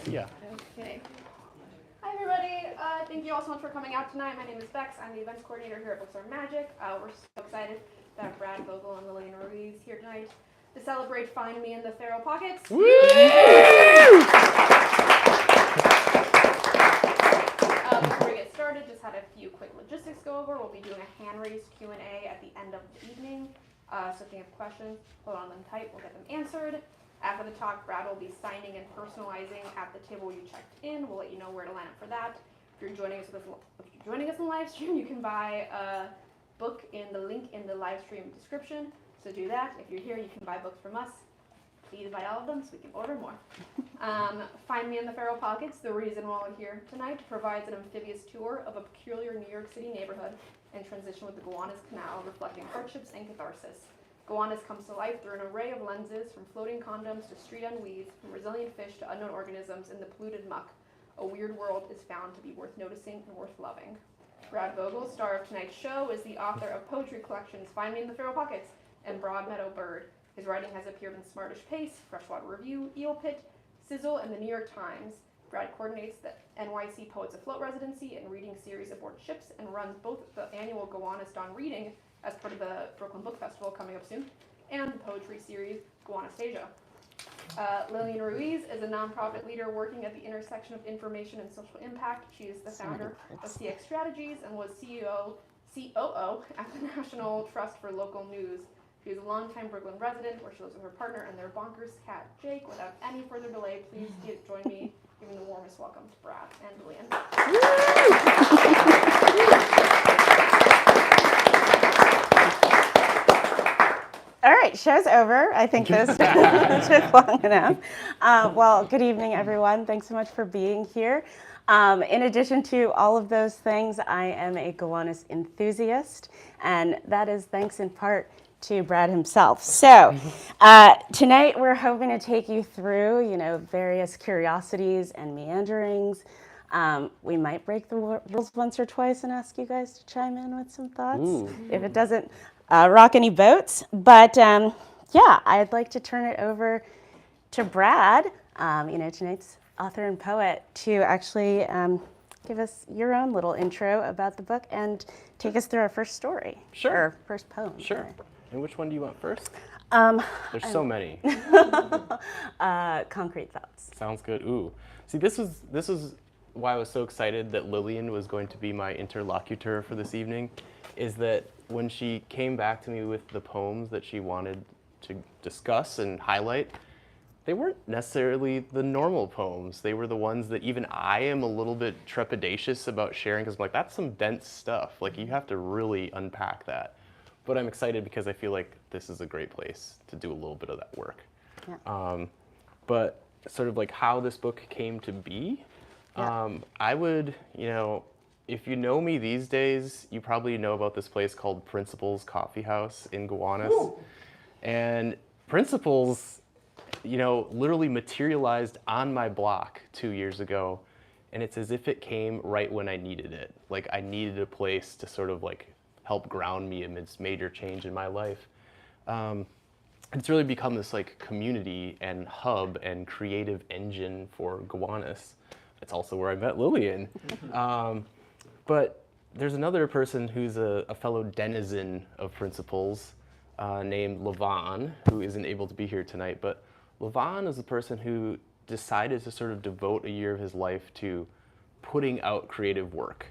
Yeah. Okay. Hi, everybody. Thank you all so much for coming out tonight. My name is Bex. I'm the events coordinator here at Books Are Magic. We're so excited to have Brad Vogel and Lillian Ruiz here tonight to celebrate Find Me in the Pharaoh Pockets. Woo! Before we get started, just had a few quick logistics to go over. We'll be doing a hand-raised Q&A at the end of the evening. So if you have questions, hold on them tight. We'll get them answered. After the talk, Brad will be signing and personalizing at the table you checked in. We'll let you know where to line up for that. If you're joining us in the live stream, you can buy a book in the link in the live stream description. So do that. If you're here, you can buy books from us. Please buy all of them so we can order more. Find Me in the Pharaoh Pockets, the reason we're all here tonight, provides an amphibious tour of a peculiar New York City neighborhood and transition with the Gowanus Canal, reflecting hardships and catharsis. Gowanus comes to life through an array of lenses, from floating condoms to street-end weeds, from resilient fish to unknown organisms in the polluted muck. A weird world is found to be worth noticing and worth loving. Brad Vogel, star of tonight's show, is the author of poetry collections Find Me in the Pharaoh Pockets and Broad Meadow Bird. His writing has appeared in Smartish Pace, Freshwater Review, Eel Pit, Sizzle, and the New York Times. Brad coordinates the NYC Poets Afloat residency and reading series aboard ships and runs both the annual Gowanus Dawn Reading as part of the Brooklyn Book Festival coming up soon, and the poetry series Gowanestasia. Lillian Ruiz is a nonprofit leader working at the intersection of information and social impact. She is the founder of CX Strategies and was COO at the National Trust for Local News. She is a longtime Brooklyn resident where she lives with her partner and their bonkers cat, Jake. Without any further delay, please join me giving the warmest welcome to Brad and Lillian. All right, show's over. I think this took long enough. Well, good evening, everyone. Thanks so much for being here. In addition to all of those things, I am a Gowanus enthusiast, and that is thanks in part to Brad himself. So tonight we're hoping to take you through, various curiosities and meanderings. We might break the rules once or twice and ask you guys to chime in with some thoughts if it doesn't rock any boats. But I'd like to turn it over to Brad, tonight's author and poet, to actually give us your own little intro about the book and take us through our first story. Sure. Or first poem. Sure. And which one do you want first? There's so many. Concrete Thoughts. Sounds good. Ooh. See, this is why I was so excited that Lillian was going to be my interlocutor for this evening, is that when she came back to me with the poems that she wanted to discuss and highlight, they weren't necessarily the normal poems. They were the ones that even I am a little bit trepidatious about sharing, because I'm like, that's some dense stuff. Like, you have to really unpack that. But I'm excited because I feel like this is a great place to do a little bit of that work. Yeah. But sort of like how this book came to be, I would, if you know me these days, you probably know about this place called Principles Coffee House in Gowanus. Ooh. And Principles, literally materialized on my block 2 years ago. And it's as if it came right when I needed it. Like, I needed a place to sort of like help ground me amidst major change in my life. It's really become this like community and hub and creative engine for Gowanus. It's also where I met Lillian. But there's another person who's a fellow denizen of Principles named Levon, who isn't able to be here tonight. But Levon is a person who decided to sort of devote a year of his life to putting out creative work.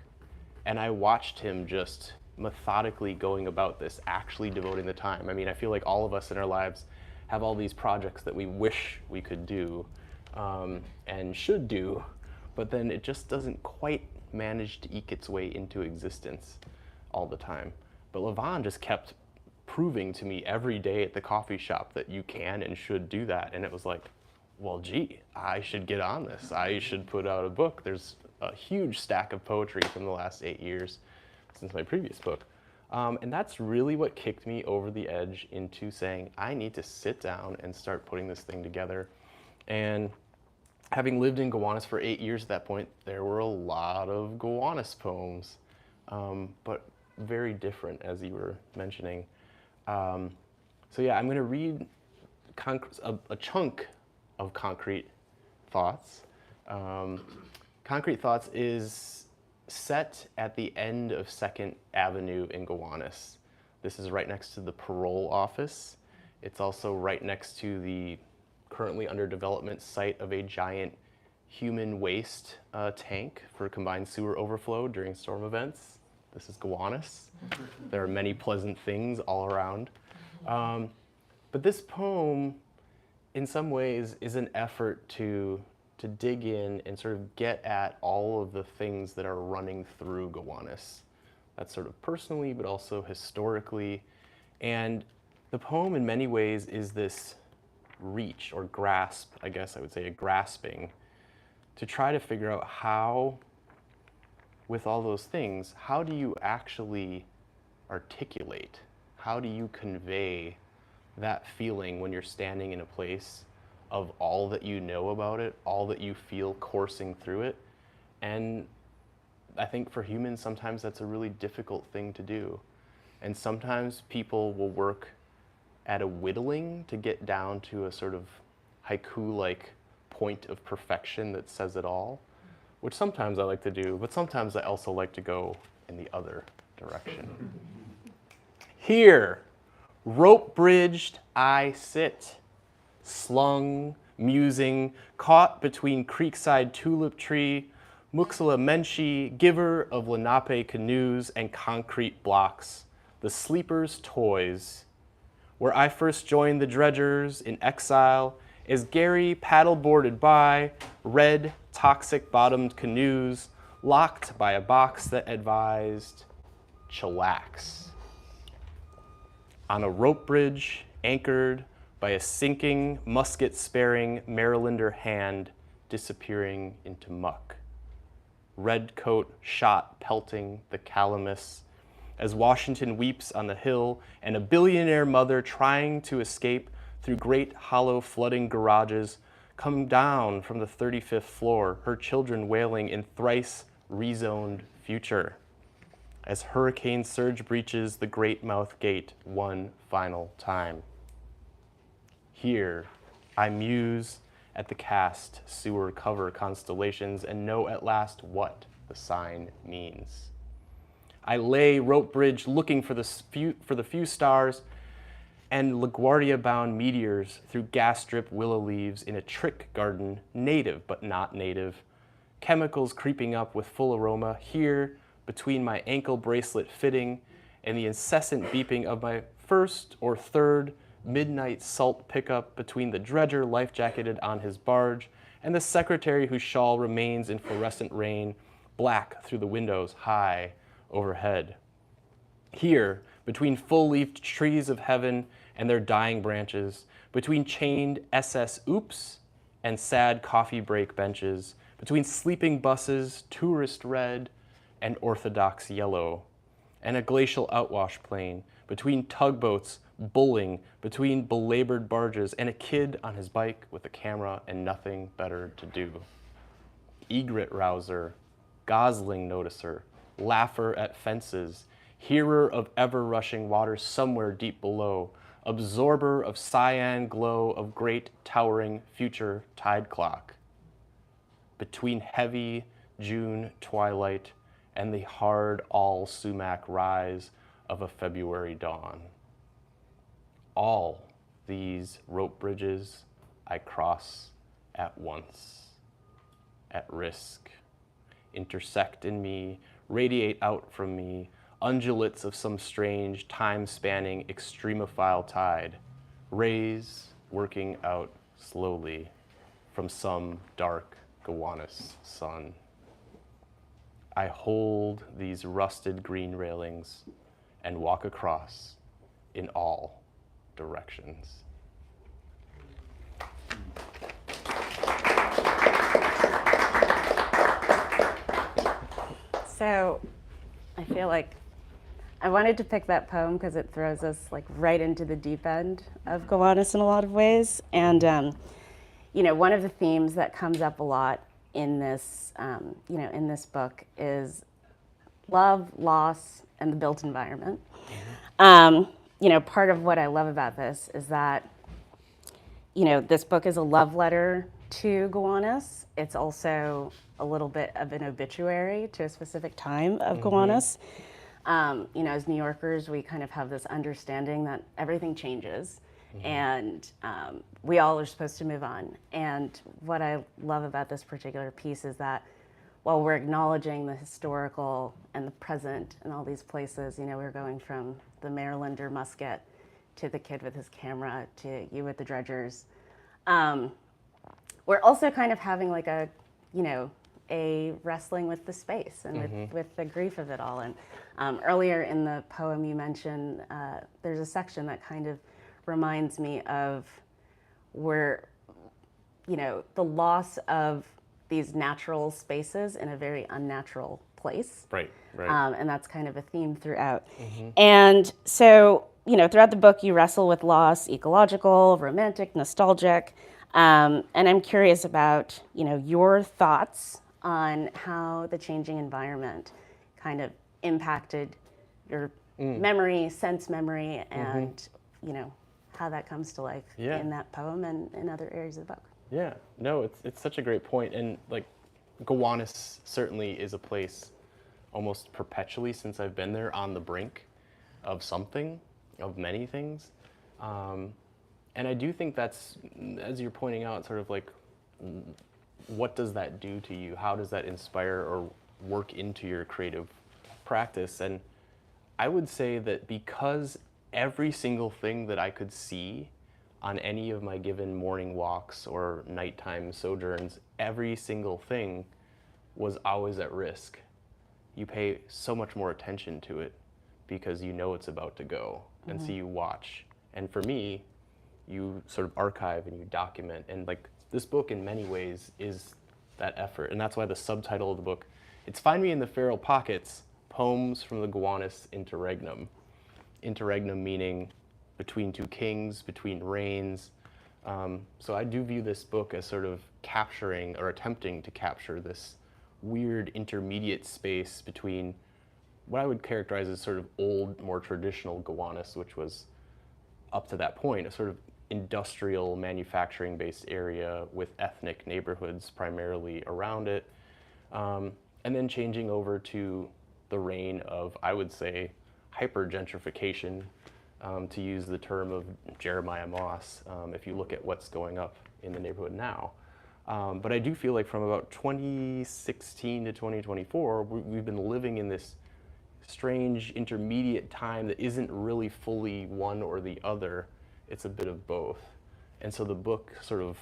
And I watched him just methodically going about this, actually devoting the time. I mean, I feel like all of us in our lives have all these projects that we wish we could do and should do, but then it just doesn't quite manage to eke its way into existence all the time. But Levon just kept proving to me every day at the coffee shop that you can and should do that. And it was like, well, gee, I should get on this. I should put out a book. There's a huge stack of poetry from the last 8 years since my previous book. And that's really what kicked me over the edge into saying, I need to sit down and start putting this thing together. And having lived in Gowanus for 8 years at that point, there were a lot of Gowanus poems, but very different, as you were mentioning. I'm going to read a chunk of Concrete Thoughts, Concrete Thoughts is set at the end of 2nd Avenue in Gowanus. This is right next to the parole office. It's also right next to the currently under development site of a giant human waste tank for combined sewer overflow during storm events. This is Gowanus. There are many pleasant things all around. But this poem, in some ways, is an effort to dig in and sort of get at all of the things that are running through Gowanus. That's sort of personally, but also historically. And the poem, in many ways, is this reach or grasp, I guess I would say, a grasping, to try to figure out how, with all those things, how do you actually articulate? How do you convey that feeling when you're standing in a place of all that you know about it, all that you feel coursing through it? And I think for humans, sometimes that's a really difficult thing to do. And sometimes people will work at a whittling to get down to a sort of haiku-like point of perfection that says it all, which sometimes I like to do, but sometimes I also like to go in the other direction. Here, rope-bridged I sit, slung, musing, caught between creekside tulip tree, Muxala Menshi, giver of Lenape canoes and concrete blocks, the sleeper's toys, where I first joined the dredgers in exile, as Gary paddle-boarded by red, toxic-bottomed canoes, locked by a box that advised, chillax. On a rope bridge, anchored by a sinking, musket-sparing Marylander hand disappearing into muck. Red coat shot pelting the calamus as Washington weeps on the hill and a billionaire mother trying to escape through great hollow flooding garages come down from the 35th floor, her children wailing in thrice rezoned future as hurricane surge breaches the Great Mouth Gate one final time. Here, I muse at the cast sewer cover constellations and know at last what the sign means. I lay rope bridge looking for the few stars and LaGuardia-bound meteors through gas-drip willow leaves in a trick garden, native but not native. Chemicals creeping up with full aroma here between my ankle bracelet fitting and the incessant beeping of my first or third midnight salt pickup between the dredger life-jacketed on his barge and the secretary whose shawl remains in fluorescent rain, black through the windows high overhead. Here, between full-leafed trees of heaven and their dying branches, between chained SS Oops and sad coffee break benches, between sleeping buses, tourist red and orthodox yellow, and a glacial outwash plain, between tugboats bulling, between belabored barges, and a kid on his bike with a camera and nothing better to do. Egret rouser, gosling noticer, laugher at fences, hearer of ever-rushing water somewhere deep below, absorber of cyan glow of great towering future tide clock. Between heavy June twilight and the hard all sumac rise of a February dawn. All these rope bridges I cross at once, at risk, intersect in me, radiate out from me, undulates of some strange time-spanning extremophile tide, rays working out slowly from some dark Gowanus sun. I hold these rusted green railings and walk across in all directions. So I feel like I wanted to pick that poem because it throws us like right into the deep end of Gowanus in a lot of ways. And one of the themes that comes up a lot in this, in this book is love, loss, and the built environment. Part of what I love about this is that, this book is a love letter to Gowanus. It's also a little bit of an obituary to a specific time of Gowanus. As New Yorkers, we kind of have this understanding that everything changes, and we all are supposed to move on. And what I love about this particular piece is that while we're acknowledging the historical and the present and all these places, we're going from the Marylander musket to the kid with his camera to you with the dredgers. We're also kind of having like a wrestling with the space and with the grief of it all. And earlier in the poem you mentioned, there's a section that kind of reminds me of where, the loss of these natural spaces in a very unnatural place. Right. And that's kind of a theme throughout. And so, throughout the book, you wrestle with loss, ecological, romantic, nostalgic. And I'm curious about, your thoughts on how the changing environment kind of impacted your memory, sense memory, and, how that comes to life in that poem and in other areas of the book. Yeah, no, it's such a great point. And like Gowanus certainly is a place almost perpetually since I've been there on the brink of something, of many things. And I do think that's, as you're pointing out, sort of like, what does that do to you? How does that inspire or work into your creative practice? And I would say that because every single thing that I could see on any of my given morning walks or nighttime sojourns, every single thing was always at risk. You pay so much more attention to it because you know it's about to go. And so you watch. And for me, you sort of archive and you document. And like this book in many ways is that effort. And that's why the subtitle of the book, it's Find Me in the Feral Pockets, Poems from the Gowanus Interregnum. Interregnum meaning between two kings, between reigns. So I do view this book as sort of capturing or attempting to capture this weird intermediate space between what I would characterize as sort of old, more traditional Gowanus, which was up to that point a sort of industrial manufacturing-based area with ethnic neighborhoods primarily around it, and then changing over to the reign of, I would say, hyper-gentrification, to use the term of Jeremiah Moss, if you look at what's going up in the neighborhood now. But I do feel like from about 2016 to 2024, we've been living in this strange intermediate time that isn't really fully one or the other. It's a bit of both. And so the book sort of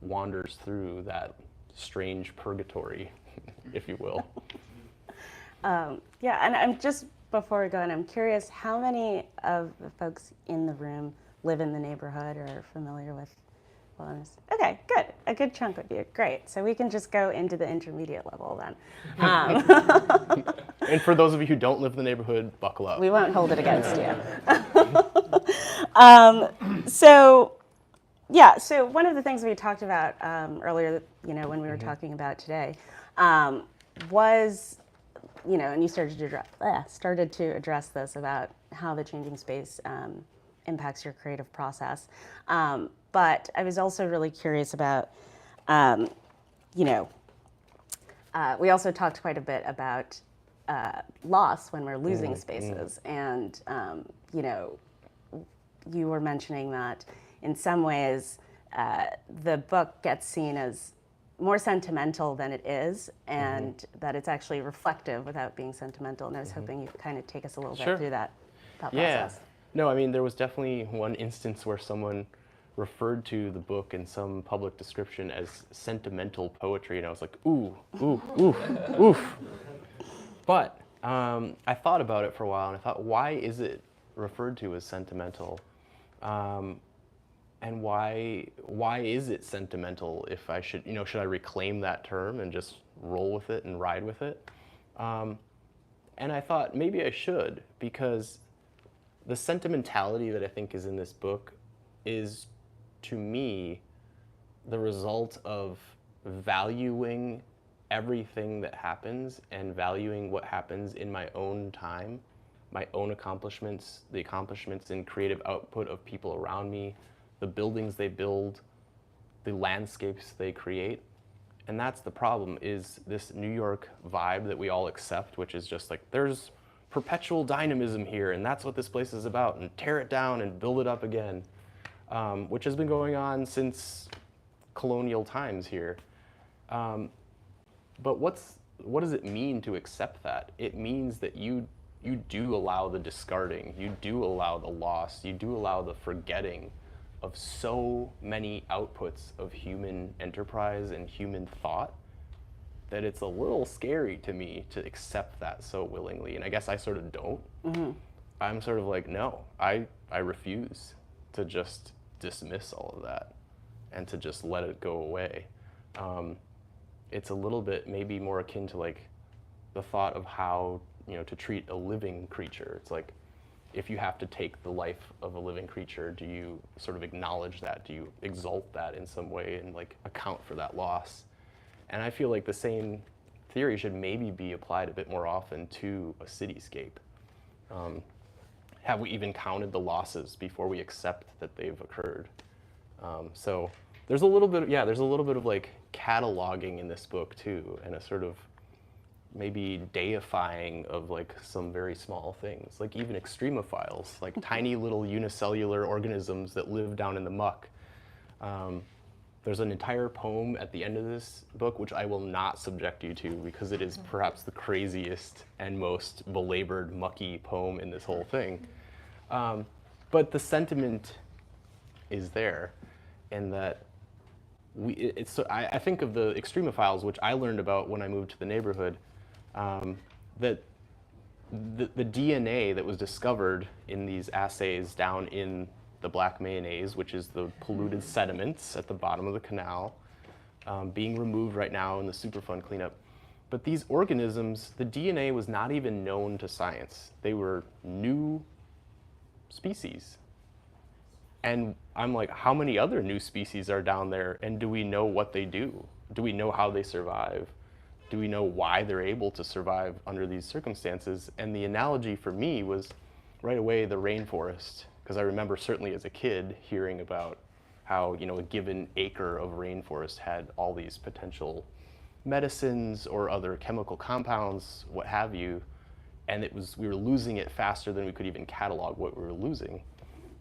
wanders through that strange purgatory, if you will. And I'm just, before we go on, I'm curious how many of the folks in the room live in the neighborhood or are familiar with wellness? Okay, good. A good chunk of you. Great. So we can just go into the intermediate level then. And for those of you who don't live in the neighborhood, buckle up. We won't hold it against you. So one of the things we talked about earlier, when we were talking about today, was, and you started to address this about how the changing space impacts your creative process. But I was also really curious about, we also talked quite a bit about loss when we're losing spaces. And, you were mentioning that in some ways the book gets seen as more sentimental than it is, and that it's actually reflective without being sentimental. And I was hoping you could kind of take us a little bit through that process. No, I mean, there was definitely one instance where someone referred to the book in some public description as sentimental poetry, and I was like, ooh, oof. But I thought about it for a while, and I thought, why is it referred to as sentimental? And why is it sentimental? If I should I reclaim that term and just roll with it and ride with it? And I thought maybe I should, because the sentimentality that I think is in this book is, to me, the result of valuing everything that happens and valuing what happens in my own time, my own accomplishments, the accomplishments in creative output of people around me, the buildings they build, the landscapes they create. And that's the problem, is this New York vibe that we all accept, which is just like, there's perpetual dynamism here, and that's what this place is about, and tear it down and build it up again, which has been going on since colonial times here. But what does it mean to accept that? It means that you do allow the discarding, you do allow the loss, you do allow the forgetting of so many outputs of human enterprise and human thought, that it's a little scary to me to accept that so willingly. And I guess I sort of don't. Mm-hmm. I'm sort of like, no, I refuse to just dismiss all of that and to just let it go away. It's a little bit maybe more akin to like the thought of how, to treat a living creature. It's like, if you have to take the life of a living creature, do you sort of acknowledge that? Do you exalt that in some way and like account for that loss? And I feel like the same theory should maybe be applied a bit more often to a cityscape. Have we even counted the losses before we accept that they've occurred? So there's a little bit of like cataloging in this book too, and a sort of maybe deifying of like some very small things, like even extremophiles, like tiny little unicellular organisms that live down in the muck. There's an entire poem at the end of this book, which I will not subject you to because it is perhaps the craziest and most belabored, mucky poem in this whole thing. But the sentiment is there, in that I think of the extremophiles, which I learned about when I moved to the neighborhood, that the DNA that was discovered in these assays down in the black mayonnaise, which is the polluted sediments at the bottom of the canal, being removed right now in the Superfund cleanup. But these organisms, the DNA was not even known to science. They were new species. And I'm like, how many other new species are down there, and do we know what they do? Do we know how they survive? Do we know why they're able to survive under these circumstances? And the analogy for me was right away the rainforest, because I remember certainly as a kid hearing about how a given acre of rainforest had all these potential medicines or other chemical compounds, what have you, and we were losing it faster than we could even catalog what we were losing.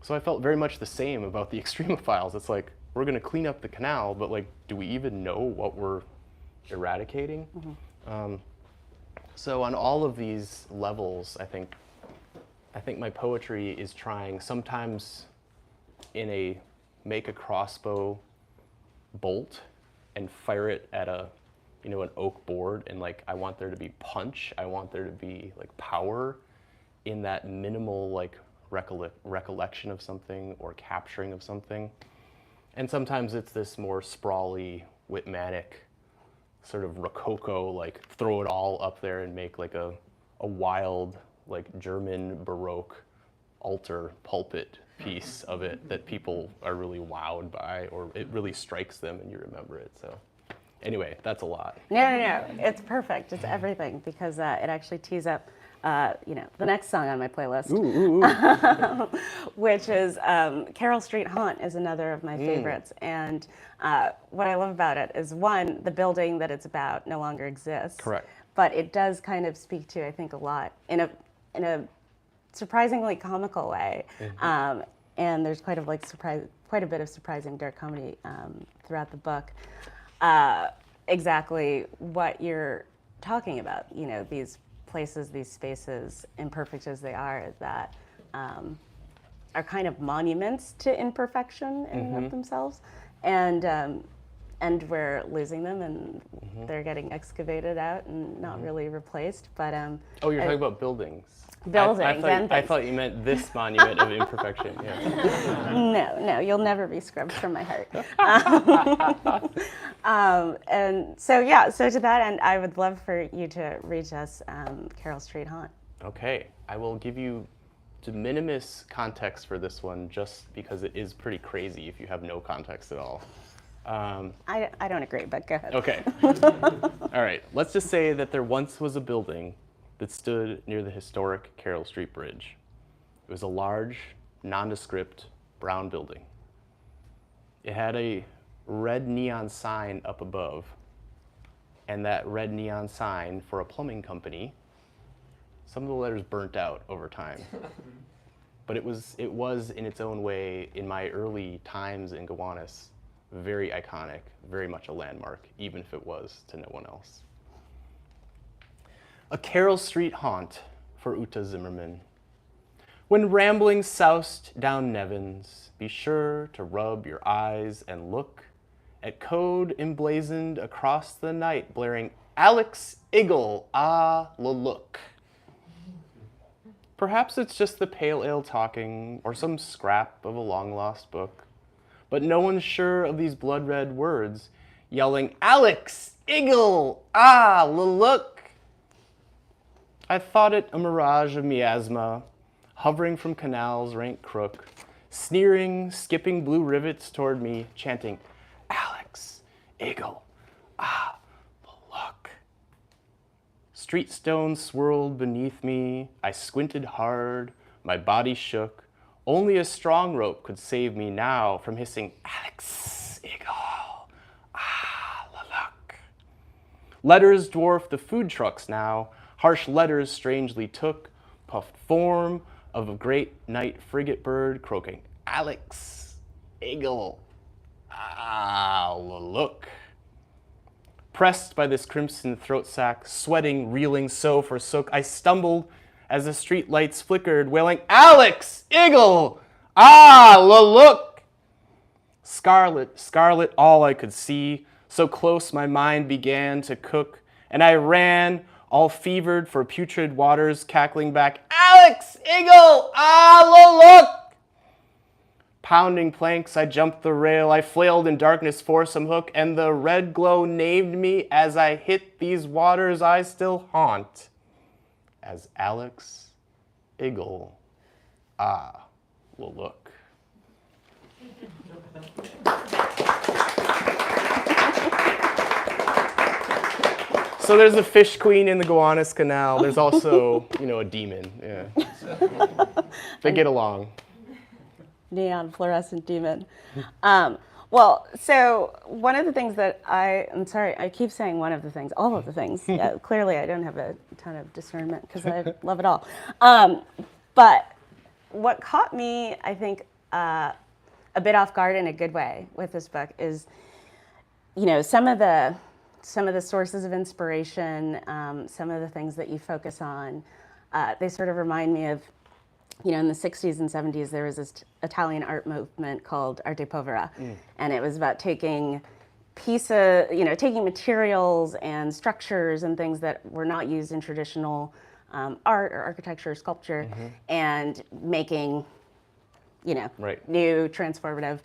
So I felt very much the same about the extremophiles. It's like, we're going to clean up the canal, but like, do we even know what we're eradicating? Mm-hmm. So on all of these levels, I think my poetry is trying, sometimes in a make a crossbow bolt and fire it at an oak board, and like, I want there to be punch, I want there to be like power in that minimal like recollection of something or capturing of something. And sometimes it's this more sprawly, Whitmanic, sort of rococo, like throw it all up there and make like a wild, like German Baroque altar pulpit piece of it that people are really wowed by, or it really strikes them and you remember it. So anyway, that's a lot. No. It's perfect. It's everything, because it actually tees up the next song on my playlist, which is Carroll Street Haunt is another of my favorites. And what I love about it is, one, the building that it's about no longer exists. Correct. But it does kind of speak to, I think, a lot in a surprisingly comical way. Mm-hmm. And there's quite a bit of surprising dark comedy throughout the book. Exactly what you're talking about, these places, these spaces, imperfect as they are, that are kind of monuments to imperfection in and of themselves, and we're losing them, and they're getting excavated out and not really replaced. But you're talking about buildings. I thought you meant this monument of imperfection. Yeah. No, you'll never be scrubbed from my heart. And so to that end, I would love for you to read us Carroll Street Haunt. Okay, I will give you de minimis context for this one, just because it is pretty crazy if you have no context at all. I don't agree, but go ahead. Okay. All right, let's just say that there once was a building that stood near the historic Carroll Street Bridge. It was a large, nondescript brown building. It had a red neon sign up above. And that red neon sign for a plumbing company, some of the letters burnt out over time. But it was in its own way, in my early times in Gowanus, very iconic, very much a landmark, even if it was to no one else. A Carroll Street haunt for Uta Zimmerman. When rambling soused down Nevins, be sure to rub your eyes and look at code emblazoned across the night, blaring, Alex Iggle, ah, la look. Perhaps it's just the pale ale talking, or some scrap of a long-lost book. But no one's sure of these blood-red words, yelling, Alex Iggle, ah, la look. I thought it a mirage of miasma, hovering from canal's rank crook, sneering, skipping blue rivets toward me, chanting, Alex Iggle, ah, la look. Street stones swirled beneath me. I squinted hard. My body shook. Only a strong rope could save me now from hissing, Alex Iggle, ah, la look. Letters dwarfed the food trucks now. Harsh letters strangely took puffed form of a great night frigate bird croaking, Alex Iggle, ah, la look. Pressed by this crimson throat sack, sweating, reeling so forsook, I stumbled as the street lights flickered, wailing, Alex Iggle, ah, la look. Scarlet, scarlet, all I could see, so close my mind began to cook, and I ran, all fevered for putrid waters, cackling back, Alex Iggle, ah, la look. Pounding planks, I jumped the rail, I flailed in darkness for some hook, and the red glow named me as I hit these waters I still haunt as Alex Iggle, ah, la look. So there's a fish queen in the Gowanus Canal. There's also, a demon. Yeah. They get along. Neon fluorescent demon. Well, so one of the things that I'm sorry, I keep saying one of the things, all of the things. Yeah, clearly I don't have a ton of discernment because I love it all. But what caught me, I think, a bit off guard in a good way with this book is, some of the sources of inspiration, some of the things that you focus on, they sort of remind me of, in the 60s and 70s, there was this Italian art movement called Arte Povera. And it was about taking taking materials and structures and things that were not used in traditional art or architecture or sculpture and making, Right. new, transformative,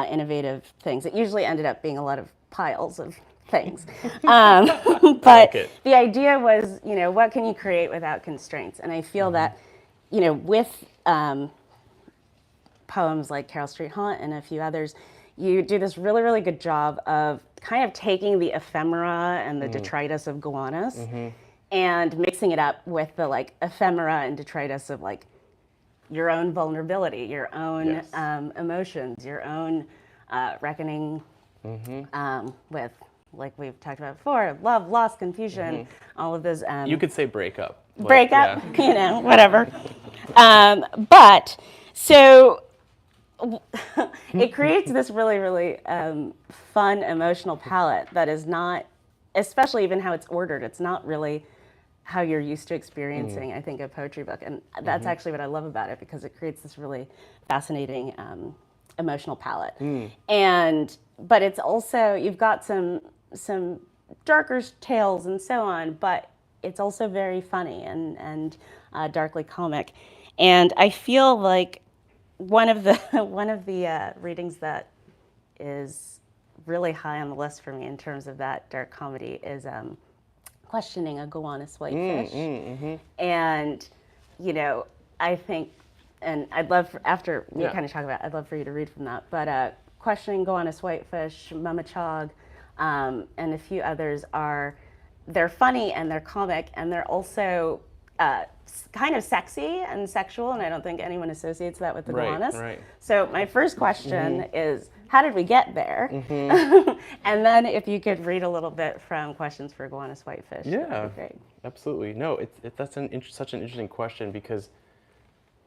innovative things. It usually ended up being a lot of piles of things. But the idea was, what can you create without constraints? And I feel that with poems like Carroll Street Haunt and a few others, you do this really, really good job of kind of taking the ephemera and the detritus of Gowanus and mixing it up with the ephemera and detritus of your own vulnerability, your own emotions, your own reckoning with, like we've talked about before, love, loss, confusion, all of those. You could say breakup. Breakup, whatever. But so it creates this really, really fun emotional palette that is not, especially even how it's ordered, it's not really how you're used to experiencing, I think, a poetry book. And that's actually what I love about it, because it creates this really fascinating emotional palette. But it's also, you've got some darker tales and so on, but it's also very funny and darkly comic. And I feel like one of the readings that is really high on the list for me in terms of that dark comedy is Questioning a Gowanus Whitefish. And, I think, and I'd love for, after we kind of talk about it, I'd love for you to read from that. But Questioning Gowanus Whitefish, Mama Chog, and a few others they're funny and they're comic and they're also kind of sexy and sexual, and I don't think anyone associates that with the Gowanus. Right. So my first question is, how did we get there? And then if you could read a little bit from Questions for Gowanus Whitefish, that would be great. Absolutely. No, that's such an interesting question because,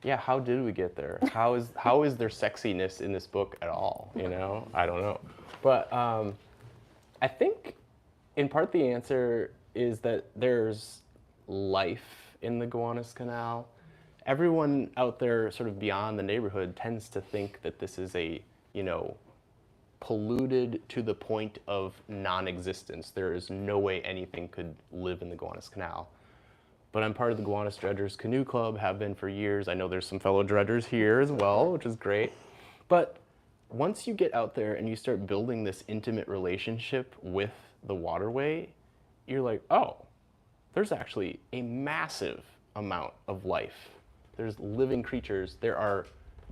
yeah, how did we get there? How is there sexiness in this book at all? You know, I don't know. But I think in part the answer is that there's life in the Gowanus Canal. Everyone out there sort of beyond the neighborhood tends to think that this is a, you know, polluted to the point of non-existence. There is no way anything could live in the Gowanus Canal. But I'm part of the Gowanus Dredgers Canoe Club, have been for years. I know there's some fellow dredgers here as well, which is great. But once you get out there and you start building this intimate relationship with the waterway, you're like, oh, there's actually a massive amount of life. There's living creatures. There are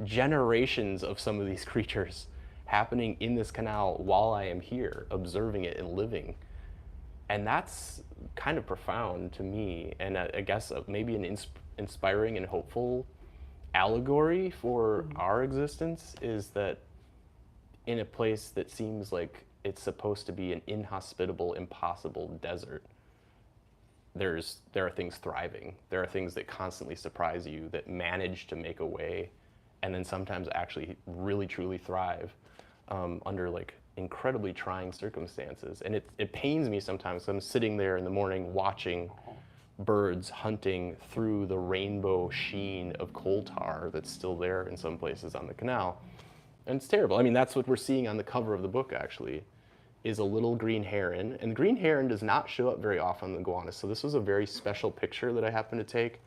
generations of some of these creatures happening in this canal while I am here, observing it and living. And that's kind of profound to me, and I guess maybe an inspiring and hopeful allegory for our existence is that in a place that seems like it's supposed to be an inhospitable, impossible desert, there are things thriving. There are things that constantly surprise you, that manage to make a way, and then sometimes actually really truly thrive under like incredibly trying circumstances. And it pains me sometimes. I'm sitting there in the morning watching birds hunting through the rainbow sheen of coal tar that's still there in some places on the canal. And it's terrible. I mean, that's what we're seeing on the cover of the book, actually, is a little green heron. And the green heron does not show up very often in the Gowanus, so this was a very special picture that I happened to take.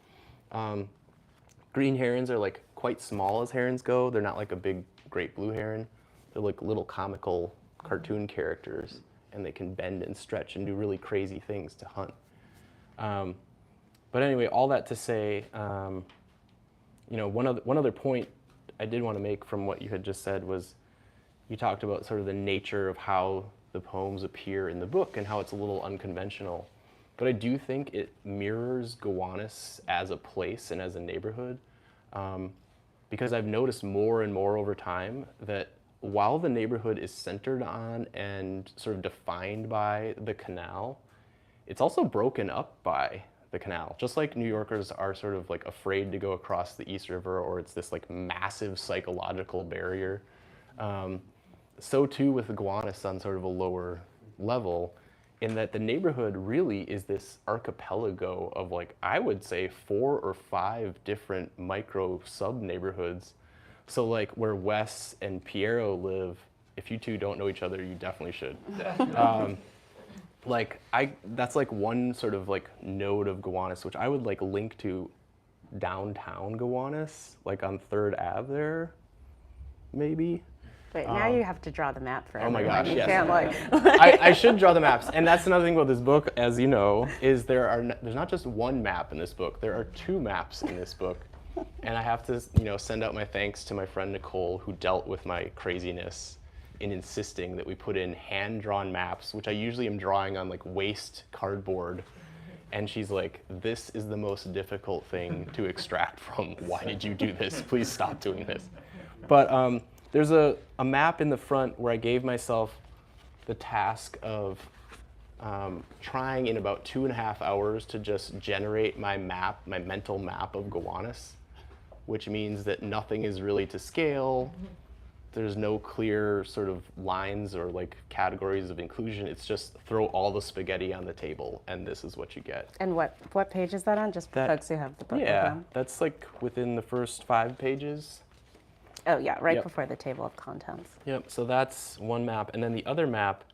Green herons are like quite small as herons go. They're not like a big great blue heron. They're like little comical cartoon characters, and they can bend and stretch and do really crazy things to hunt. But anyway, all that to say, you know, one other point I did want to make from what you had just said was you talked about sort of the nature of how the poems appear in the book and how it's a little unconventional. But I do think it mirrors Gowanus as a place and as a neighborhood, because I've noticed more and more over time that while the neighborhood is centered on and sort of defined by the canal, it's also broken up by the canal. Just like New Yorkers are sort of like afraid to go across the East River, or it's this like massive psychological barrier, so too with the Gowanus on sort of a lower level, in that the neighborhood really is this archipelago of like, I would say 4 or 5 different micro sub-neighborhoods. So like where Wes and Piero live, if you two don't know each other, you definitely should. That's like one sort of like node of Gowanus, which I would like link to downtown Gowanus, like on 3rd Ave there, maybe. But now you have to draw the map for everyone. Oh my gosh, You yes. can't like... I should draw the maps, and that's another thing about this book, as you know, is there's not just one map in this book, there are 2 maps in this book. And I have to, you know, send out my thanks to my friend Nicole, who dealt with my craziness in insisting that we put in hand-drawn maps, which I usually am drawing on like waste cardboard. And she's like, this is the most difficult thing to extract from. Why did you do this? Please stop doing this. But there's a map in the front where I gave myself the task of trying in about 2.5 hours to just generate my map, my mental map of Gowanus, which means that nothing is really to scale. There's no clear sort of lines or like categories of inclusion. It's just throw all the spaghetti on the table and this is what you get. And what page is that on? Just for folks who have the book with Yeah, them. that's like within the first 5 pages. Oh yeah, right Yep. before the table of contents. Yep, so that's one map. And then the other map,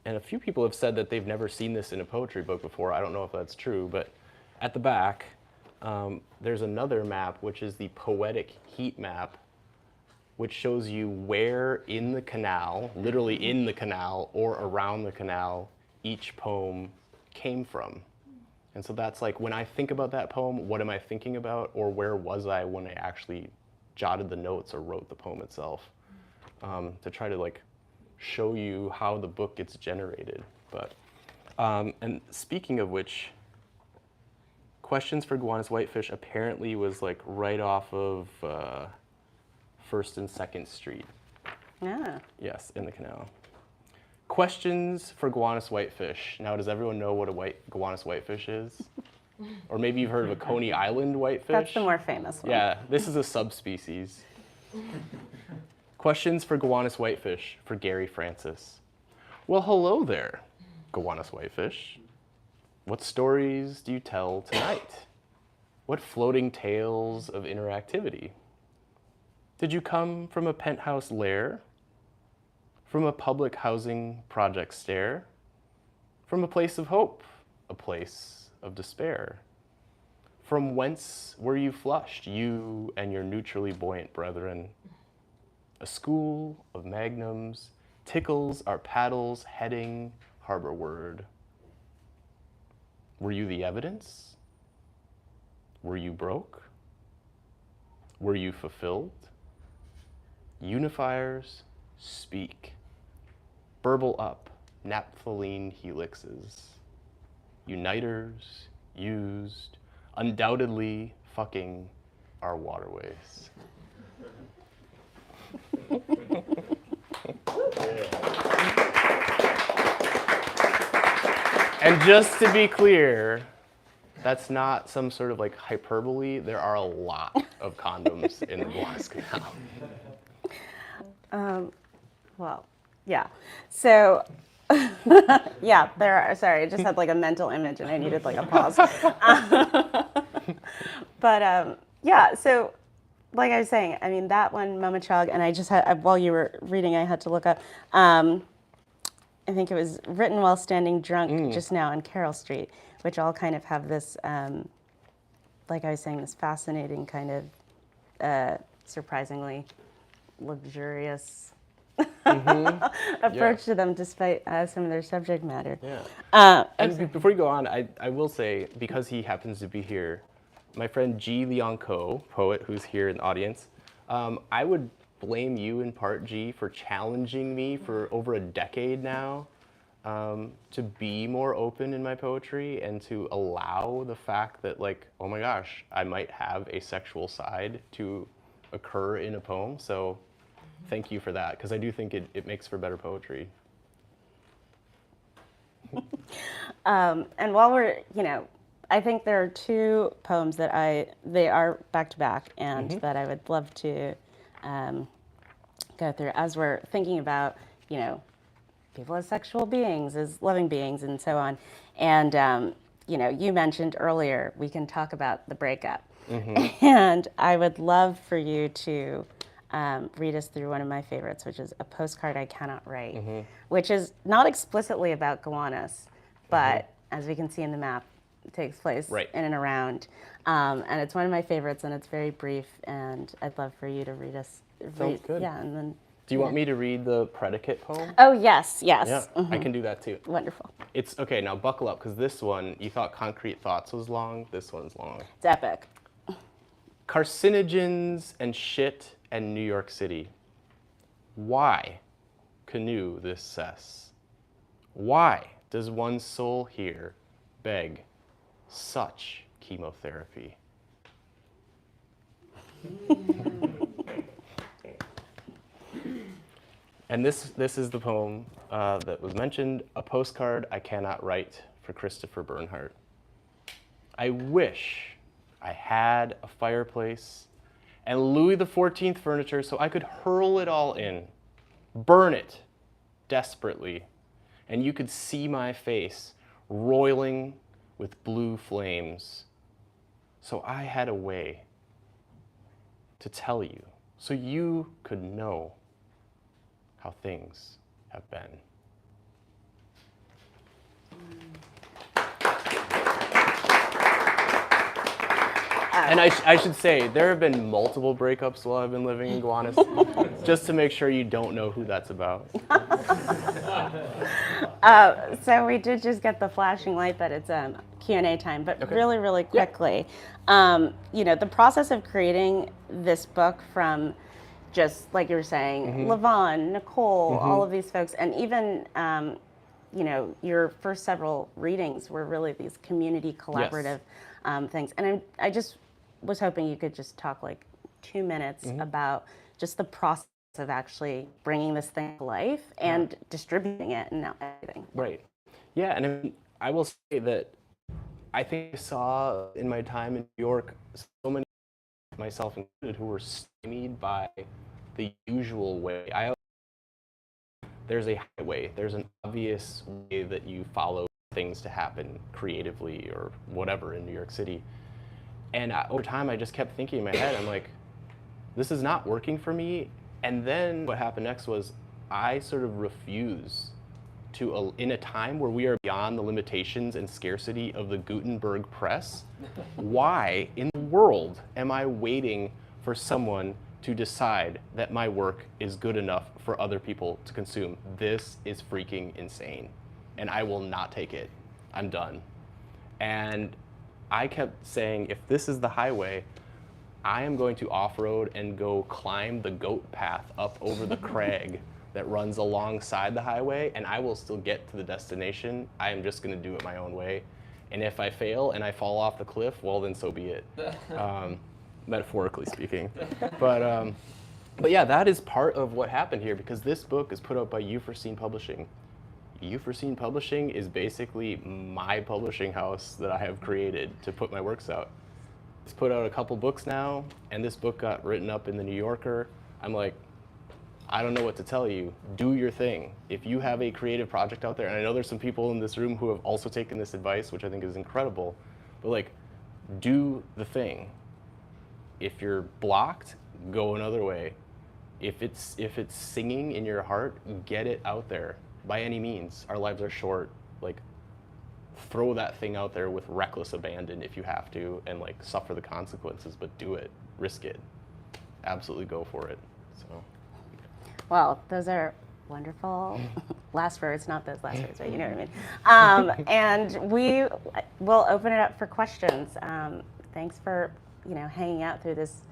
and a few people have said that they've never seen this in a poetry book before. I don't know if that's true, but at the back, there's another map, which is the poetic heat map, which shows you where in the canal, literally in the canal or around the canal, each poem came from. And so that's like, when I think about that poem, what am I thinking about? Or where was I when I actually jotted the notes or wrote the poem itself? To try to like show you how the book gets generated. But, and speaking of which, Questions for Gowanus Whitefish apparently was like right off of 1st and 2nd Street. Yeah. Yes, in the canal. Questions for Gowanus whitefish. Now, does everyone know what a Gowanus whitefish is? Or maybe you've heard of a Coney Island whitefish? That's the more famous one. Yeah, this is a subspecies. Questions for Gowanus whitefish for Gary Francis. Well, hello there, Gowanus whitefish. What stories do you tell tonight? What floating tales of interactivity? Did you come from a penthouse lair? From a public housing project stair? From a place of hope, a place of despair? From whence were you flushed, you and your neutrally buoyant brethren? A school of magnums tickles our paddles heading harborward. Were you the evidence? Were you broke? Were you fulfilled? Unifiers, speak. Burble up, naphthalene helixes. Uniters, used, undoubtedly fucking our waterways. And just to be clear, that's not some sort of like hyperbole. There are a lot of condoms in the Gowanus Canal. Well, yeah. So, yeah, there are. Sorry, I just had like a mental image and I needed like a pause. But yeah, so like I was saying, I mean, that one, Mama Chug, and I just had, while you were reading, I had to look up. I think it was written while standing drunk just now on Carroll Street, which all kind of have this, like I was saying, this fascinating kind of surprisingly luxurious approach to them, despite some of their subject matter. Yeah. And before you go on, I will say, because he happens to be here, my friend G. Leon Ko, poet who's here in the audience, I would blame you in part, G, for challenging me for over a decade now to be more open in my poetry and to allow the fact that, like, oh my gosh, I might have a sexual side to occur in a poem. So thank you for that, because I do think it makes for better poetry. And while we're, I think there are two poems that they are back to back, and that I would love to go through as we're thinking about, people as sexual beings, as loving beings, and so on. And, you mentioned earlier, we can talk about the breakup. And I would love for you to read us through one of my favorites, which is A Postcard I Cannot Write, which is not explicitly about Gowanus, but as we can see in the map, it takes place in and around. And it's one of my favorites, and it's very brief, and I'd love for you to read us. Sounds good. Yeah, and then. Do you want me to read the predicate poem? Oh, yes. Yeah, I can do that too. Wonderful. It's okay, now buckle up, because this one, you thought Concrete Thoughts was long, this one's long. It's epic. Carcinogens and shit and New York City. Why canoe this cess? Why does one's soul here beg such chemotherapy? And this is the poem that was mentioned, A Postcard I Cannot Write, for Christopher Bernhardt. I wish I had a fireplace and Louis XIV furniture so I could hurl it all in, burn it desperately, and you could see my face roiling with blue flames. So I had a way to tell you, so you could know how things have been. And I should say, there have been multiple breakups while I've been living in Gowanus, just to make sure you don't know who that's about. So we did just get the flashing light that it's Q&A time, but really, really quickly, the process of creating this book from just like you were saying, Levon, Nicole, all of these folks, and even your first several readings were really these community collaborative things. And I just was hoping you could just talk like 2 minutes about just the process of actually bringing this thing to life and distributing it and everything. Right. Yeah, and I mean, I will say that I think I saw in my time in New York so many, myself included, who were stymied by the usual way. There's a highway, there's an obvious way that you follow things to happen creatively or whatever in New York City. And over time, I just kept thinking in my head, I'm like, this is not working for me. And then what happened next was I sort of refuse to, in a time where we are beyond the limitations and scarcity of the Gutenberg press, why in the world am I waiting for someone to decide that my work is good enough for other people to consume? This is freaking insane, and I will not take it. I'm done. And I kept saying, if this is the highway, I am going to off-road and go climb the goat path up over the crag that runs alongside the highway, and I will still get to the destination. I am just going to do it my own way. And if I fail and I fall off the cliff, well, then so be it, metaphorically speaking. But yeah, that is part of what happened here, because this book is put out by Euphrosyne Publishing. Euphrosyne Publishing is basically my publishing house that I have created to put my works out. It's put out a couple books now, and this book got written up in the New Yorker. I'm like, I don't know what to tell you. Do your thing. If you have a creative project out there, and I know there's some people in this room who have also taken this advice, which I think is incredible, but like, do the thing. If you're blocked, go another way. If it's singing in your heart, get it out there by any means. Our lives are short. Like, throw that thing out there with reckless abandon if you have to, and like suffer the consequences, but do it, risk it, absolutely go for it. So. Well, those are wonderful last words, not those last words, but you know what I mean. And we will open it up for questions. Thanks for hanging out through this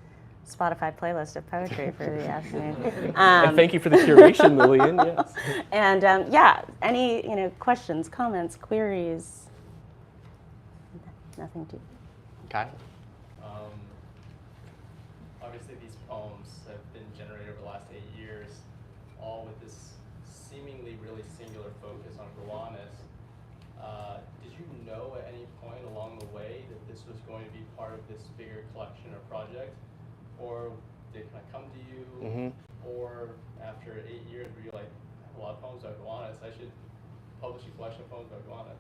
Spotify playlist of poetry for the afternoon. And thank you for the curation, Lillian. Yes. And yeah, any questions, comments, queries? Nothing to. Kyle. Obviously, these poems have been generated over the last 8 years, all with this seemingly really singular focus on Gowanus. Did you know at any point along the way that this was going to be part of this bigger collection or project? Or did it kind of come to you? Mm-hmm. Or after 8 years, were you like, I have a lot of poems about Gowanus, I should publish a collection of poems about Gowanus?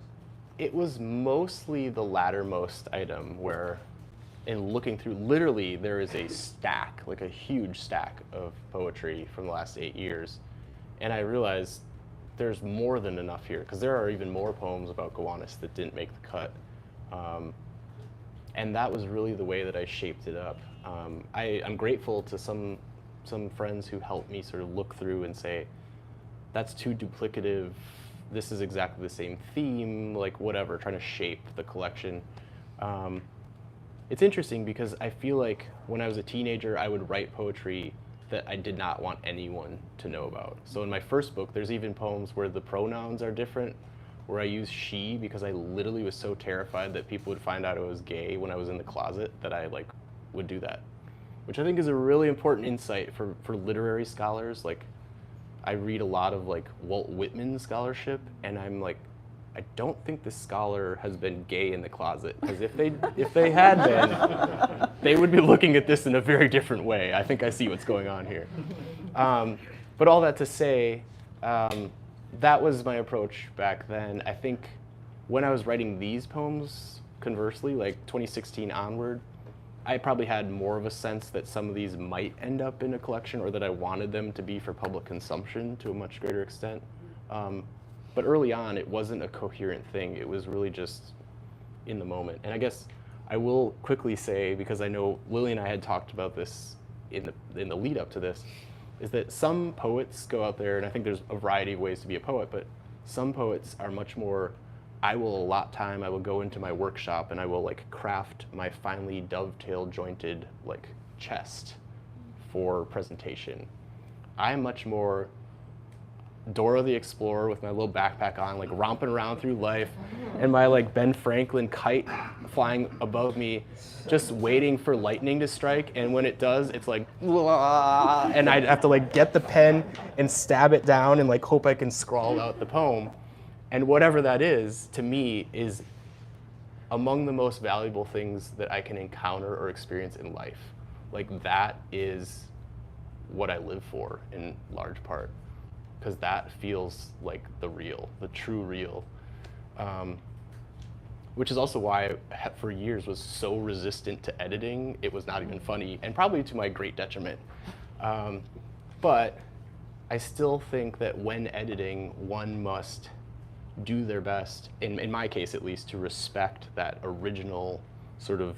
It was mostly the lattermost item where, in looking through, literally there is a stack, like a huge stack of poetry from the last 8 years. And I realized there's more than enough here, because there are even more poems about Gowanus that didn't make the cut. And that was really the way that I shaped it up. I'm grateful to some friends who helped me sort of look through and say, that's too duplicative, this is exactly the same theme, like whatever, trying to shape the collection. It's interesting because I feel like when I was a teenager, I would write poetry that I did not want anyone to know about. So in my first book, there's even poems where the pronouns are different, where I use she because I literally was so terrified that people would find out I was gay when I was in the closet that I like would do that, which I think is a really important insight for literary scholars. Like, I read a lot of like Walt Whitman scholarship, and I'm like, I don't think this scholar has been gay in the closet, because if they had been, they would be looking at this in a very different way. I think I see what's going on here. But all that to say, that was my approach back then. I think when I was writing these poems, conversely, like 2016 onward, I probably had more of a sense that some of these might end up in a collection, or that I wanted them to be for public consumption to a much greater extent. But early on, it wasn't a coherent thing. It was really just in the moment. And I guess I will quickly say, because I know Lillian and I had talked about this in the lead up to this, is that some poets go out there, and I think there's a variety of ways to be a poet, but some poets are much more, I will allot time, I will go into my workshop, and I will like craft my finely dovetail jointed like chest for presentation. I'm much more, Dora the Explorer with my little backpack on, like romping around through life, and my like Ben Franklin kite flying above me, just waiting for lightning to strike. And when it does, it's like, "Wah," and I'd have to like get the pen and stab it down and like hope I can scrawl out the poem. And whatever that is, to me, is among the most valuable things that I can encounter or experience in life. Like that is what I live for in large part, because that feels like the real, the true real. Which is also why I, for years, was so resistant to editing. It was not even funny, and probably to my great detriment. But I still think that when editing, one must do their best, in my case at least, to respect that original sort of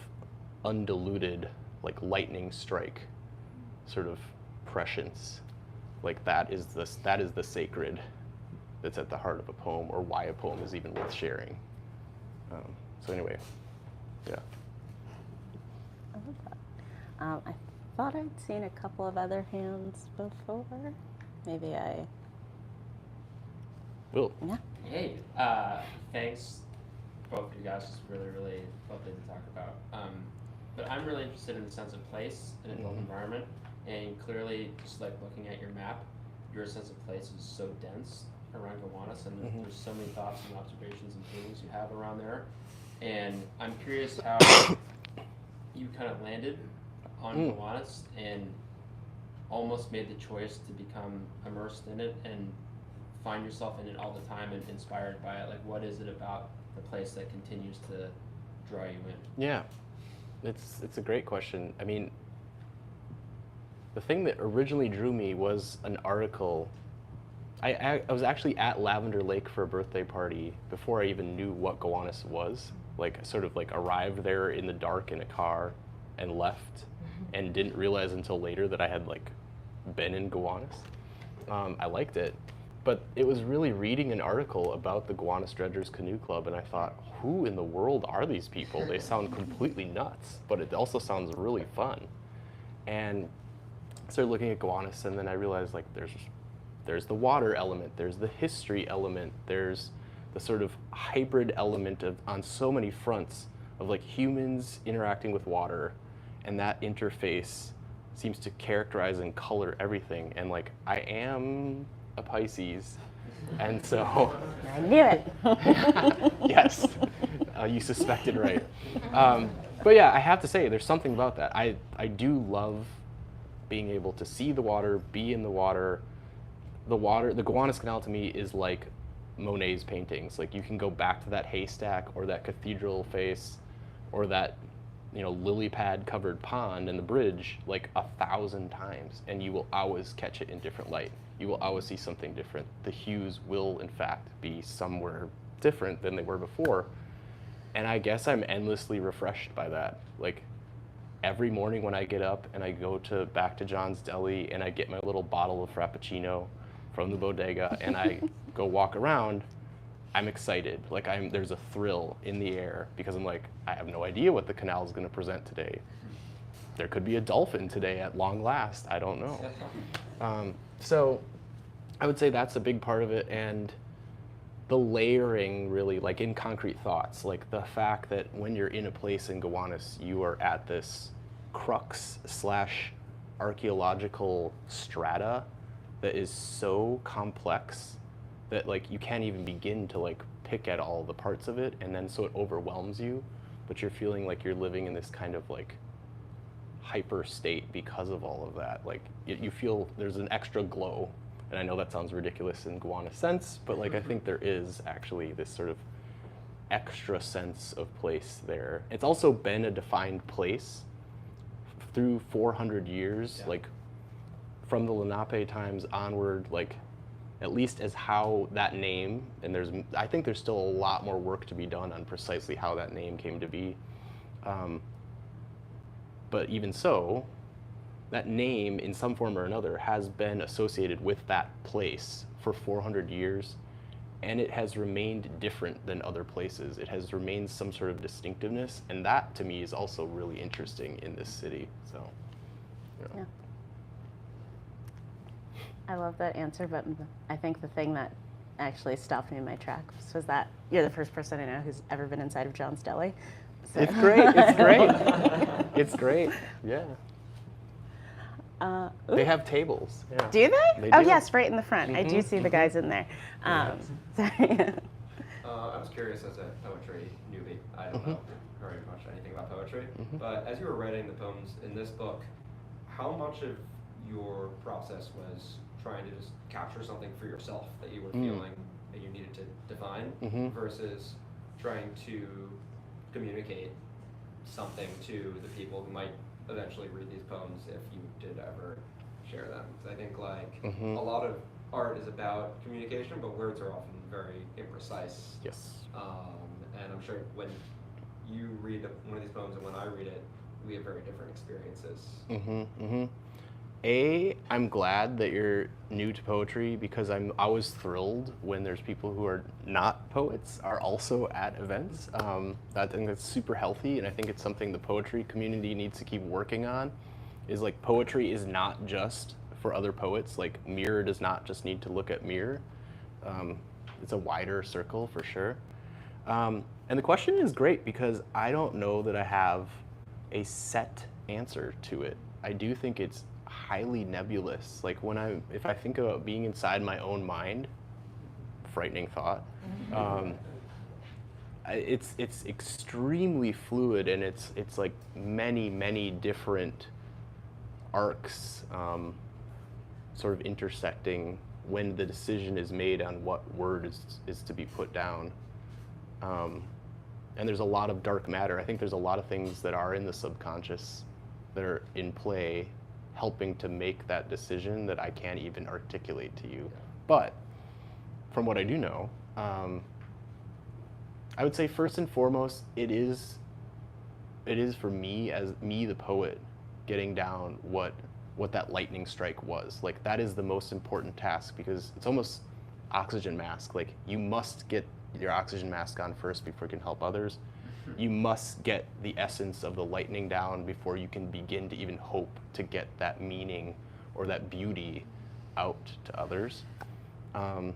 undiluted, like lightning strike sort of prescience. Like that is the sacred that's at the heart of a poem, or why a poem is even worth sharing. So anyway, yeah. I love that. I thought I'd seen a couple of other hands before. Maybe I. Will. Yeah. Hey, thanks both of you guys. It's really, really lovely to talk about. But I'm really interested in the sense of place and a built environment. And clearly, just like looking at your map, your sense of place is so dense around Gowanus, and there's so many thoughts and observations and feelings you have around there. And I'm curious how you kind of landed on Gowanus and almost made the choice to become immersed in it and find yourself in it all the time and inspired by it. Like, what is it about the place that continues to draw you in? Yeah, it's a great question. I mean, the thing that originally drew me was an article. I was actually at Lavender Lake for a birthday party before I even knew what Gowanus was. Like, sort of like arrived there in the dark in a car and left, and didn't realize until later that I had like been in Gowanus. I liked it, but it was really reading an article about the Gowanus Dredgers Canoe Club, and I thought, who in the world are these people? They sound completely nuts, but it also sounds really fun. And I started looking at Gowanus, and then I realized like there's the water element, there's the history element, there's the sort of hybrid element of on so many fronts of like humans interacting with water, and that interface seems to characterize and color everything. And like, I am a Pisces, and so I knew it. yes, you suspected right. But yeah, I have to say, there's something about that. I do love being able to see the water, be in the water. The Gowanus Canal to me is like Monet's paintings. Like, you can go back to that haystack or that cathedral face or that, you know, lily pad covered pond and the bridge like 1,000 times, and you will always catch it in different light. You will always see something different. The hues will in fact be somewhere different than they were before. And I guess I'm endlessly refreshed by that. Like, every morning when I get up and I go back to John's Deli and I get my little bottle of Frappuccino from the bodega and I go walk around, I'm excited. Like, there's a thrill in the air because I'm like, I have no idea what the canal is going to present today. There could be a dolphin today at long last. I don't know. So I would say that's a big part of it, and the layering really, like in concrete thoughts, like the fact that when you're in a place in Gowanus, you are at this crux / archaeological strata that is so complex that like you can't even begin to like pick at all the parts of it, and then so it overwhelms you, but you're feeling like you're living in this kind of like hyper state because of all of that. Like you feel there's an extra glow, and I know that sounds ridiculous in Gowanus sense, but like I think there is actually this sort of extra sense of place there. It's also been a defined place through 400 years, like from the Lenape times onward, like at least as how that name, and I think there's still a lot more work to be done on precisely how that name came to be. But even so, that name in some form or another has been associated with that place for 400 years, and it has remained different than other places. It has remained some sort of distinctiveness, and that to me is also really interesting in this city. So, you know. I love that answer, but I think the thing that actually stopped me in my tracks was that you're the first person I know who's ever been inside of John's Deli. So. It's great. It's great. It's great. Yeah. They have tables. Yeah. Do they? They Oh, do. yes, right in the front. I do see the guys in there. Sorry. I was curious as a poetry newbie. I don't know very much anything about poetry. But as you were writing the poems in this book, how much of your process was trying to just capture something for yourself that you were feeling that you needed to define versus trying to communicate something to the people who might eventually read these poems if you did ever share them? Because I think like a lot of art is about communication, but words are often very imprecise. Yes. And I'm sure when you read one of these poems and when I read it, we have very different experiences. I'm glad that you're new to poetry because I'm always thrilled when there's people who are not poets are also at events. I think that's super healthy, and I think it's something the poetry community needs to keep working on. Is like poetry is not just for other poets. Like Mirror does not just need to look at Mirror. It's a wider circle for sure. And the question is great because I don't know that I have a set answer to it. I do think it's highly nebulous. Like if I think about being inside my own mind, frightening thought, it's extremely fluid, and it's like many different arcs sort of intersecting when the decision is made on what word is to be put down. And there's a lot of dark matter. I think there's a lot of things that are in the subconscious that are in play helping to make that decision that I can't even articulate to you. But from what I do know, I would say first and foremost, it is for me, as me the poet, getting down what that lightning strike was. Like that is the most important task because it's almost oxygen mask. Like you must get your oxygen mask on first before you can help others. You must get the essence of the lightning down before you can begin to even hope to get that meaning or that beauty out to others. So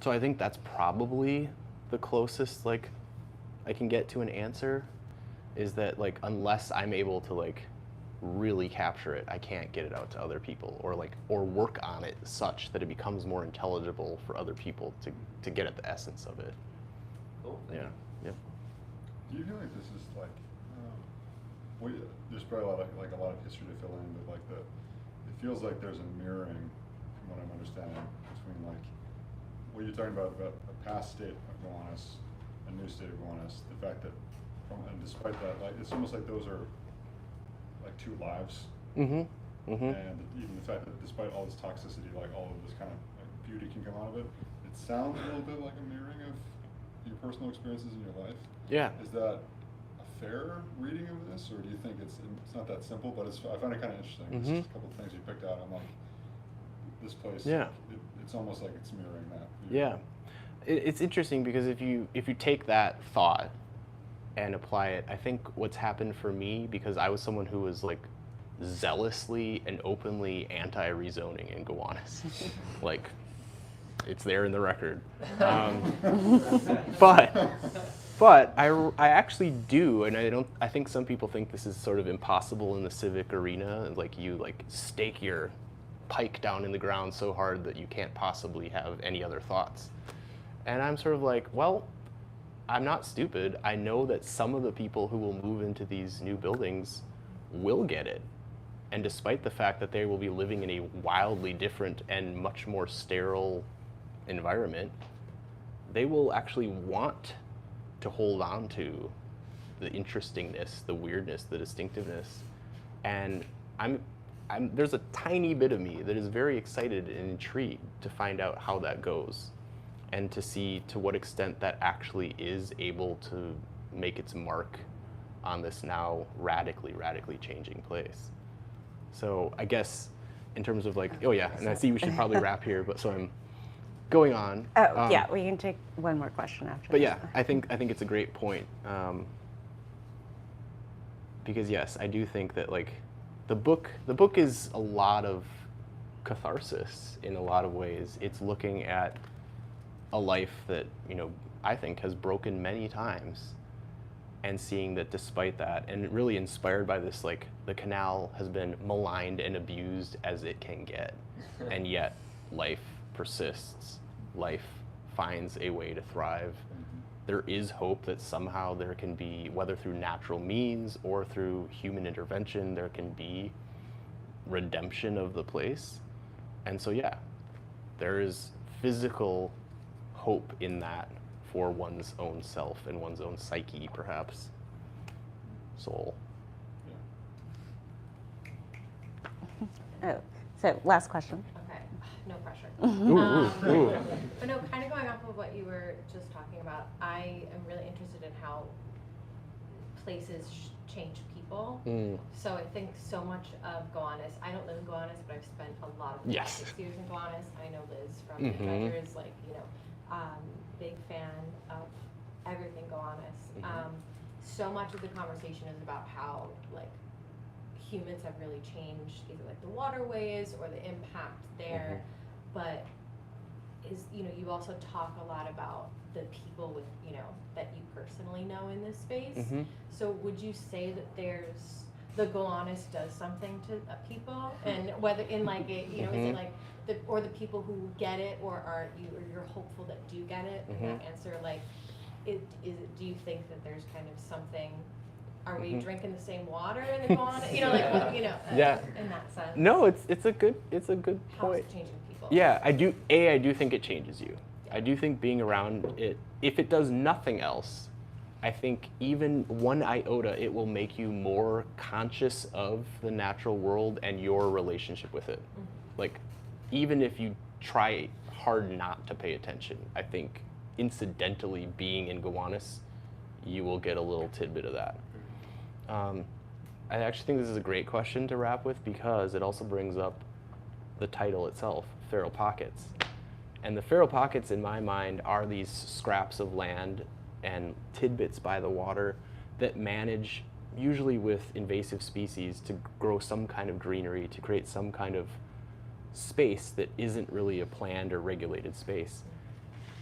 I think that's probably the closest like I can get to an answer, is that like unless I'm able to like really capture it, I can't get it out to other people or work on it such that it becomes more intelligible for other people to get at the essence of it. Cool. Yeah. Do you feel like this is like, there's probably a lot of history to fill in, but like it feels like there's a mirroring, from what I'm understanding, between like what you're talking about a past state of Gowanus, a new state of Gowanus, the fact that and despite that, like it's almost like those are like two lives. And even the fact that despite all this toxicity, like all of this kind of like beauty can come out of it, it sounds a little bit like a mirroring of your personal experiences in your life. Yeah. Is that a fair reading of this, or do you think it's not that simple? But I find it kind of interesting. There's a couple of things you picked out. I'm like, this place. Yeah. It's almost like it's mirroring that. Yeah. It's interesting because if you take that thought and apply it, I think what's happened for me, because I was someone who was like zealously and openly anti-rezoning in Gowanus. Like, it's there in the record. But I actually do, and I think some people think this is sort of impossible in the civic arena, like you like stake your pike down in the ground so hard that you can't possibly have any other thoughts. And I'm sort of like, well, I'm not stupid. I know that some of the people who will move into these new buildings will get it. And despite the fact that they will be living in a wildly different and much more sterile environment, they will actually want to hold on to the interestingness, the weirdness, the distinctiveness. And there's a tiny bit of me that is very excited and intrigued to find out how that goes and to see to what extent that actually is able to make its mark on this now radically changing place. So I guess in terms of like, oh yeah, and I see we should probably wrap here, but so I'm going on. Oh, yeah, we can take one more question after But that. yeah, I think it's a great point. Because yes, I do think that like the book is a lot of catharsis in a lot of ways. It's looking at a life that, I think has broken many times, and seeing that despite that, and really inspired by this, like, the canal has been maligned and abused as it can get, and yet life persists. Life finds a way to thrive. There is hope that somehow there can be, whether through natural means or through human intervention, there can be redemption of the place. And so, yeah, there is physical hope in that for one's own self and one's own psyche, perhaps, soul. Oh, so last question. Okay, no pressure. Ooh. But no, kind of going off of what you were just talking about, I am really interested in how places change people. So I think so much of Gowanus, I don't live in Gowanus, but I've spent a lot of the Yes. last 6 years in Gowanus. I know Liz from the Adventures, like, big fan of everything Gowanus. So much of the conversation is about how, like, humans have really changed either like the waterways or the impact there, but you also talk a lot about the people with, that you personally know in this space. So would you say that the Gowanus does something to people, and whether in like a, is it like the people who get it, or you're hopeful that do get it? And that answer, like, do you think that there's kind of something? Are we drinking the same water in the Gowanus? Yeah. In that sense. No, it's a good How's point. it changing people? Yeah, I do think it changes you. I do think being around it, if it does nothing else, I think even one iota, it will make you more conscious of the natural world and your relationship with it. Like, even if you try hard not to pay attention, I think incidentally being in Gowanus, you will get a little tidbit of that. I actually think this is a great question to wrap with, because it also brings up the title itself, Feral Pockets. And the feral pockets, in my mind, are these scraps of land and tidbits by the water that manage, usually with invasive species, to grow some kind of greenery, to create some kind of space that isn't really a planned or regulated space.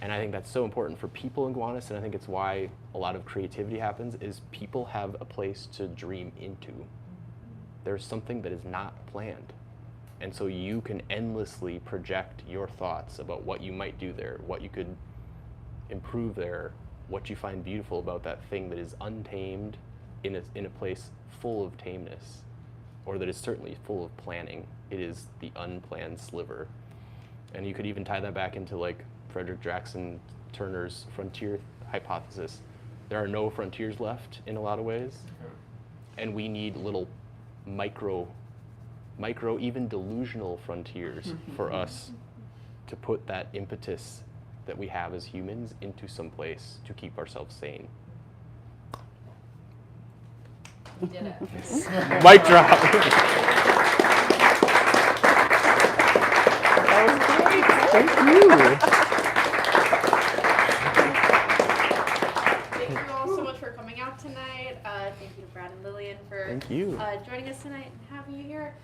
And I think that's so important for people in Gowanus, and I think it's why a lot of creativity happens, is people have a place to dream into. There's something that is not planned. And so you can endlessly project your thoughts about what you might do there, what you could improve there, what you find beautiful about that thing that is untamed in a place full of tameness, or that is certainly full of planning. It is the unplanned sliver. And you could even tie that back into like Frederick Jackson Turner's frontier hypothesis. There are no frontiers left in a lot of ways, and we need little micro, even delusional frontiers for us to put that impetus that we have as humans into some place to keep ourselves sane. You did it. Mic drop. Thank you. Thank you all so much for coming out tonight. Thank you to Brad and Lillian for Thank you. joining us tonight and having you here.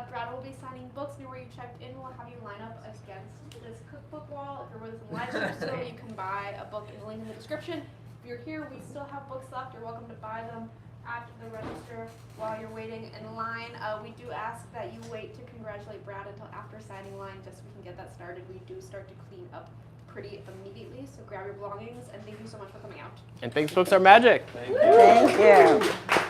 Brad will be signing books near where you checked in. We'll have you line up against this cookbook wall. If you're with us in the live stream still, you can buy a book in the link in the description. If you're here, we still have books left. You're welcome to buy them at the register while you're waiting in line. We do ask that you wait to congratulate Brad until after signing line, just so we can get that started. We do start to clean up pretty immediately, so grab your belongings, and thank you so much for coming out. And thanks, Books Are Magic. Thank you.